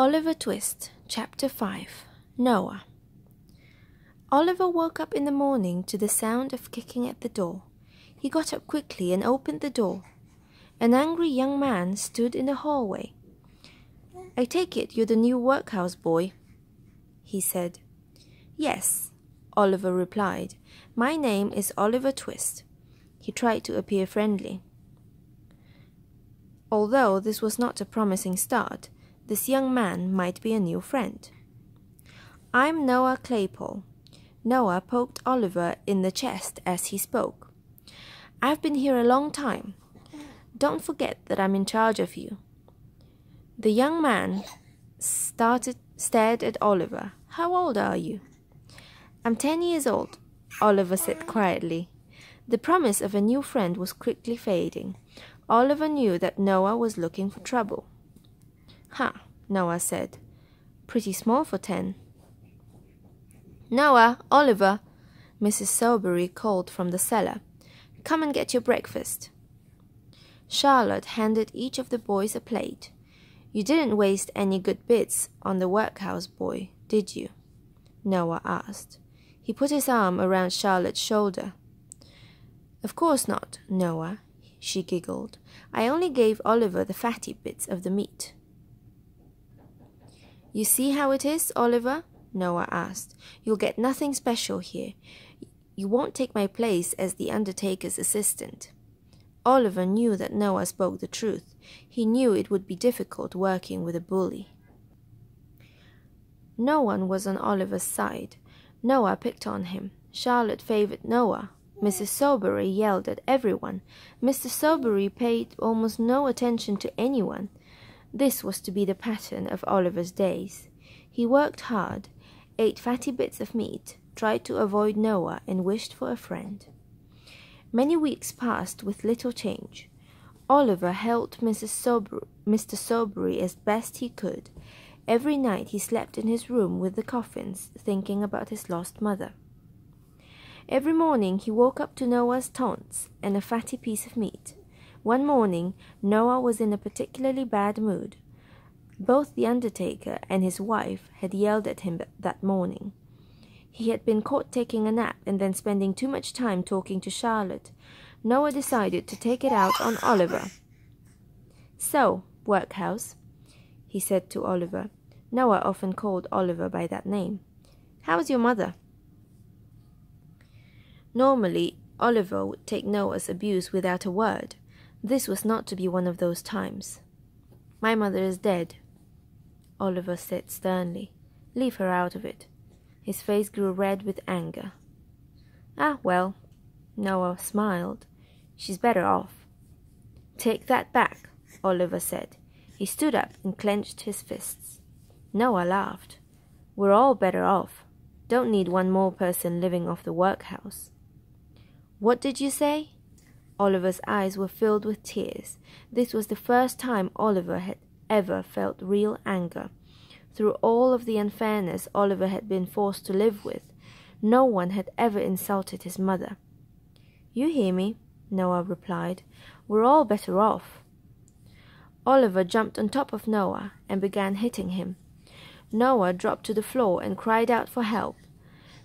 Oliver Twist, Chapter 5. Noah. Oliver woke up in the morning to the sound of kicking at the door. He got up quickly and opened the door. An angry young man stood in the hallway. "I take it you're the new workhouse boy," he said. "Yes," Oliver replied. "My name is Oliver Twist." He tried to appear friendly. Although this was not a promising start, this young man might be a new friend. "I'm Noah Claypole." Noah poked Oliver in the chest as he spoke. "I've been here a long time. Don't forget that I'm in charge of you." The young man stared at Oliver. "How old are you?" "I'm 10 years old," Oliver said quietly. The promise of a new friend was quickly fading. Oliver knew that Noah was looking for trouble. "Huh," Noah said. "Pretty small for 10. "Noah, Oliver," Mrs. Soberry called from the cellar. "Come and get your breakfast." Charlotte handed each of the boys a plate. "You didn't waste any good bits on the workhouse boy, did you?" Noah asked. He put his arm around Charlotte's shoulder. "Of course not, Noah," she giggled. "I only gave Oliver the fatty bits of the meat." "You see how it is, Oliver?" Noah asked. "You'll get nothing special here. You won't take my place as the undertaker's assistant." Oliver knew that Noah spoke the truth. He knew it would be difficult working with a bully. No one was on Oliver's side. Noah picked on him. Charlotte favored Noah. Mrs. Soberry yelled at everyone. Mr. Soberry paid almost no attention to anyone. This was to be the pattern of Oliver's days. He worked hard, ate fatty bits of meat, tried to avoid Noah, and wished for a friend. Many weeks passed with little change. Oliver helped Mr. Soberry as best he could. Every night he slept in his room with the coffins, thinking about his lost mother. Every morning he woke up to Noah's taunts and a fatty piece of meat. One morning, Noah was in a particularly bad mood. Both the undertaker and his wife had yelled at him that morning. He had been caught taking a nap and then spending too much time talking to Charlotte. Noah decided to take it out on Oliver. "So, workhouse," he said to Oliver. Noah often called Oliver by that name. "How's your mother?" Normally, Oliver would take Noah's abuse without a word. This was not to be one of those times. "My mother is dead," Oliver said sternly. "Leave her out of it." His face grew red with anger. "Ah, well," Noah smiled. "She's better off." "Take that back," Oliver said. He stood up and clenched his fists. Noah laughed. "We're all better off. Don't need one more person living off the workhouse." "What did you say?" Oliver's eyes were filled with tears. This was the first time Oliver had ever felt real anger. Through all of the unfairness Oliver had been forced to live with, no one had ever insulted his mother. "You hear me," Noah replied. "We're all better off." Oliver jumped on top of Noah and began hitting him. Noah dropped to the floor and cried out for help.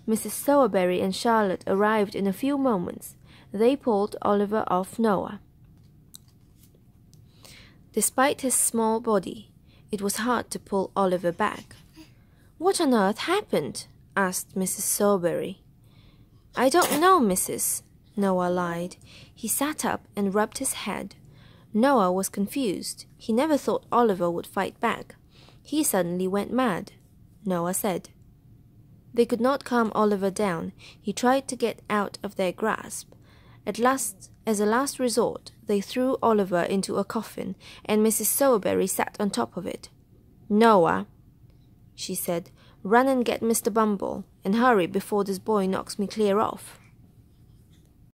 Mrs. Sowerberry and Charlotte arrived in a few moments. They pulled Oliver off Noah. Despite his small body, it was hard to pull Oliver back. "What on earth happened?" asked Mrs. Sowerberry. "I don't know, Mrs." Noah lied. He sat up and rubbed his head. Noah was confused. He never thought Oliver would fight back. He suddenly went mad, Noah said. They could not calm Oliver down. He tried to get out of their grasp. As a last resort, they threw Oliver into a coffin, and Mrs. Sowerberry sat on top of it. "Noah," she said, "run and get Mr. Bumble, and hurry before this boy knocks me clear off."